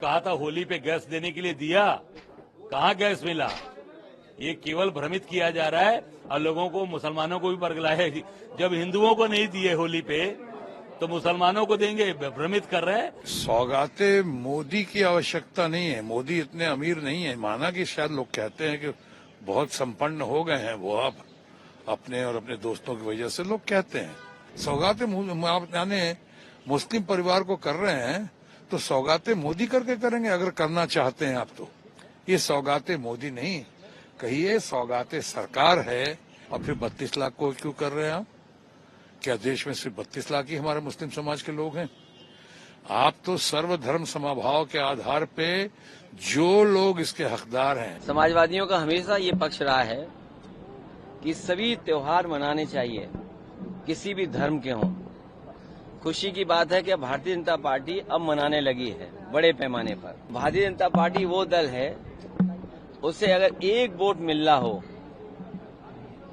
कहा था होली पे गैस देने के लिए दिया, कहाँ गैस मिला। ये केवल भ्रमित किया जा रहा है और लोगों को, मुसलमानों को भी बरगलाया है। जब हिंदुओं को नहीं दिए होली पे तो मुसलमानों को देंगे, भ्रमित कर रहे हैं। सौगातें मोदी की आवश्यकता नहीं है। मोदी इतने अमीर नहीं है। माना कि शायद लोग कहते हैं कि बहुत संपन्न हो गए हैं वो अब अपने और अपने दोस्तों की वजह से, लोग कहते हैं। सौगातें आप यानी मुस्लिम परिवार को कर रहे हैं तो सौगातें मोदी करके करेंगे अगर करना चाहते हैं आप तो। ये सौगातें मोदी नहीं, कहिए सौगातें सरकार है। और फिर 32 लाख को क्यों कर रहे हैं आप? क्या देश में सिर्फ 32 लाख ही हमारे मुस्लिम समाज के लोग हैं? आप तो सर्वधर्म समभाव के आधार पे जो लोग इसके हकदार हैं। समाजवादियों का हमेशा ये पक्ष रहा है कि सभी त्योहार मनाने चाहिए, किसी भी धर्म के हों। खुशी की बात है कि भारतीय जनता पार्टी अब मनाने लगी है बड़े पैमाने पर। भारतीय जनता पार्टी वो दल है, उसे अगर एक वोट मिल रहा हो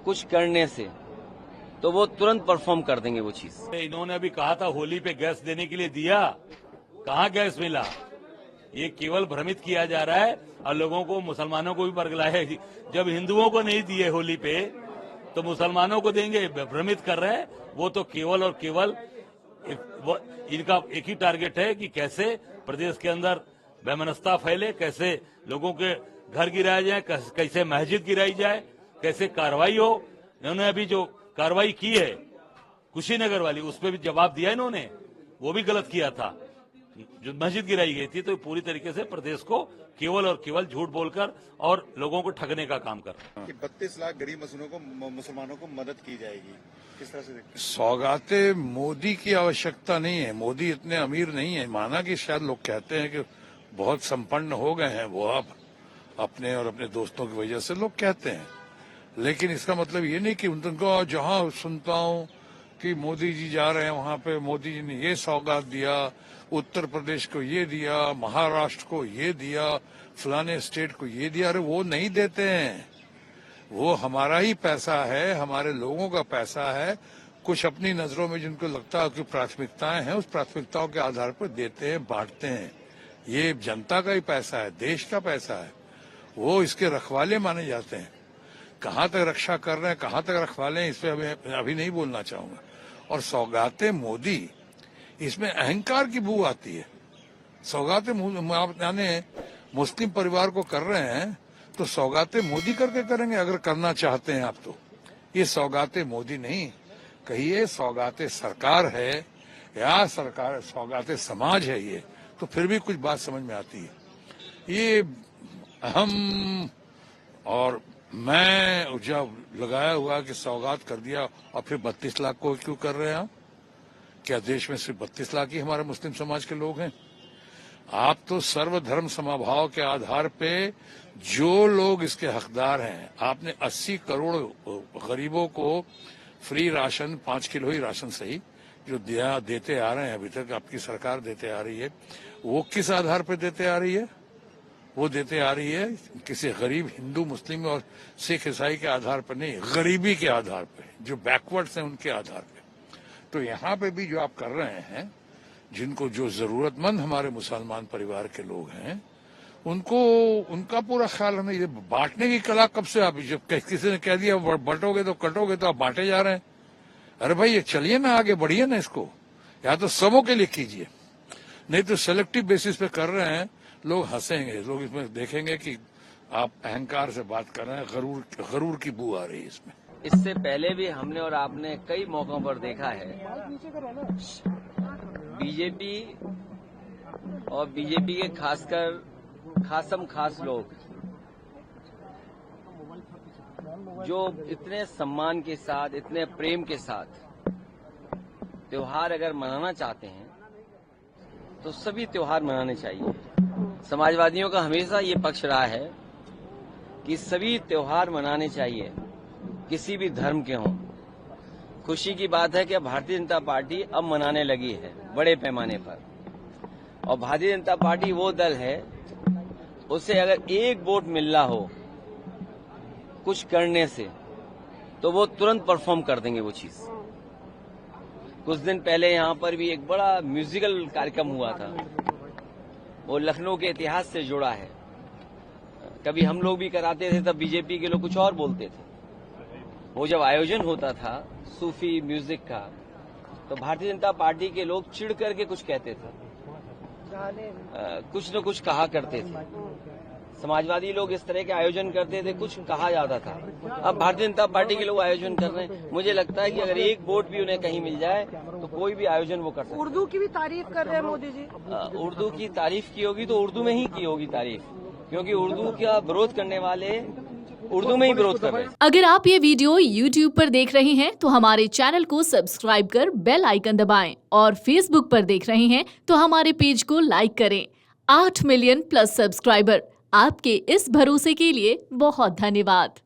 कुछ करने से तो वो तुरंत परफॉर्म कर देंगे वो चीज। इन्होंने अभी कहा था होली पे गैस देने के लिए दिया, कहाँ गैस मिला। ये केवल भ्रमित किया जा रहा है और लोगों को, मुसलमानों को भी बरगलाया है। जब हिंदुओं को नहीं दिए होली पे तो मुसलमानों को देंगे, भ्रमित कर रहे हैं। वो तो केवल और केवल इनका एक ही टारगेट है कि कैसे प्रदेश के अंदर वैमनस्यता फैले, कैसे लोगों के घर गिराए जाए, कैसे मस्जिद गिराई जाए, कैसे कार्रवाई हो। इन्होंने अभी जो कार्रवाई की है कुशीनगर वाली, उस पर भी जवाब दिया इन्होंने, वो भी गलत किया था। जो मस्जिद गिराई गई थी, तो पूरी तरीके से प्रदेश को केवल और केवल झूठ बोलकर और लोगों को ठगने का काम कर रहे हैं। 32 लाख गरीब मुसलमानों को मदद की जाएगी, किस तरह से देखते हैं? सौगातें मोदी की आवश्यकता नहीं है। मोदी इतने अमीर नहीं है। माना कि शायद लोग कहते हैं कि बहुत संपन्न हो गए हैं वो अब अपने और अपने दोस्तों की वजह से, लोग कहते हैं। लेकिन इसका मतलब ये नहीं कि उनको, जहां सुनता हूँ कि मोदी जी जा रहे हैं वहां पे मोदी जी ने ये सौगात दिया, उत्तर प्रदेश को ये दिया, महाराष्ट्र को ये दिया, फलाने स्टेट को ये दिया। अरे वो नहीं देते हैं, वो हमारा ही पैसा है, हमारे लोगों का पैसा है। कुछ अपनी नजरों में जिनको लगता है कि प्राथमिकताएं हैं, उस प्राथमिकताओं के आधार पर देते हैं, बांटते हैं। ये जनता का ही पैसा है, देश का पैसा है। वो इसके रखवाले माने जाते हैं। कहाँ तक रक्षा कर रहे हैं, कहाँ तक रखवाले हैं, इस पर अभी नहीं बोलना चाहूंगा। और सौगातें मोदी, इसमें अहंकार की बू आती है। सौगातें आप यानी मुस्लिम परिवार को कर रहे हैं तो सौगातें मोदी करके करेंगे अगर करना चाहते हैं आप तो। ये सौगातें मोदी नहीं, कहिए सौगातें सरकार है या सरकार सौगातें समाज है। ये तो फिर भी कुछ बात समझ में आती है। ये अहम और मैं जब लगाया हुआ कि सौगात कर दिया और फिर 32 लाख को क्यों कर रहे हैं आप? क्या देश में सिर्फ 32 लाख ही हमारे मुस्लिम समाज के लोग हैं? आप तो सर्वधर्म समभाव के आधार पे जो लोग इसके हकदार हैं। आपने 80 करोड़ गरीबों को फ्री राशन, 5 किलो ही राशन सही, जो देते आ रहे हैं अभी तक, आपकी सरकार देते आ रही है। वो किस आधार पर देते आ रही है? वो देते आ रही है किसी गरीब हिंदू, मुस्लिम और सिख ईसाई के आधार पर नहीं, गरीबी के आधार पर, जो बैकवर्ड्स हैं उनके आधार पर। तो यहाँ पे भी जो आप कर रहे हैं, जिनको, जो जरूरतमंद हमारे मुसलमान परिवार के लोग हैं, उनको, उनका पूरा ख्याल हमें। ये बांटने की कला कब से? आप जब किसी ने कह दिया बटोगे तो कटोगे, तो आप बांटे जा रहे हैं। अरे भाई ये चलिए ना, आगे बढ़िए ना इसको, या तो सबों के लिए कीजिए, नहीं तो सेलेक्टिव बेसिस पे कर रहे हैं। लोग हंसेंगे, लोग इसमें देखेंगे कि आप अहंकार से बात कर रहे हैं, गरूर की बू आ रही है इसमें। इससे पहले भी हमने और आपने कई मौकों पर देखा है, बीजेपी और बीजेपी के खासकर खास लोग जो इतने सम्मान के साथ, इतने प्रेम के साथ त्योहार अगर मनाना चाहते हैं तो सभी त्योहार मनाने चाहिए। समाजवादियों का हमेशा ये पक्ष रहा है कि सभी त्योहार मनाने चाहिए, किसी भी धर्म के हों। खुशी की बात है कि भारतीय जनता पार्टी अब मनाने लगी है बड़े पैमाने पर। और भारतीय जनता पार्टी वो दल है, उसे अगर एक वोट मिल रहा हो कुछ करने से तो वो तुरंत परफॉर्म कर देंगे वो चीज। कुछ दिन पहले यहाँ पर भी एक बड़ा म्यूजिकल कार्यक्रम हुआ था वो लखनऊ के इतिहास से जुड़ा है। कभी हम लोग भी कराते थे, तब बीजेपी के लोग कुछ और बोलते थे। वो जब आयोजन होता था सूफी म्यूजिक का, तो भारतीय जनता पार्टी के लोग चिढ़ करके कुछ कहते थे, कुछ न कुछ कहा करते थे। समाजवादी लोग इस तरह के आयोजन करते थे, कुछ कहा जाता था। अब भारतीय जनता पार्टी के लोग आयोजन कर रहे हैं। मुझे लगता है कि अगर एक वोट भी उन्हें कहीं मिल जाए तो कोई भी आयोजन वो कर सकते हैं। उर्दू की भी तारीफ कर रहे हैं मोदी जी। उर्दू की तारीफ की होगी तो उर्दू में ही की होगी तारीफ, क्योंकि उर्दू का विरोध करने वाले उर्दू में ही विरोध कर रहे हैं। अगर आप ये वीडियो YouTube पर देख रहे हैं तो हमारे चैनल को सब्सक्राइब कर बेल आइकन दबाएं, और Facebook पर देख रहे हैं तो हमारे पेज को लाइक करें। 8 मिलियन प्लस सब्सक्राइबर, आपके इस भरोसे के लिए बहुत धन्यवाद।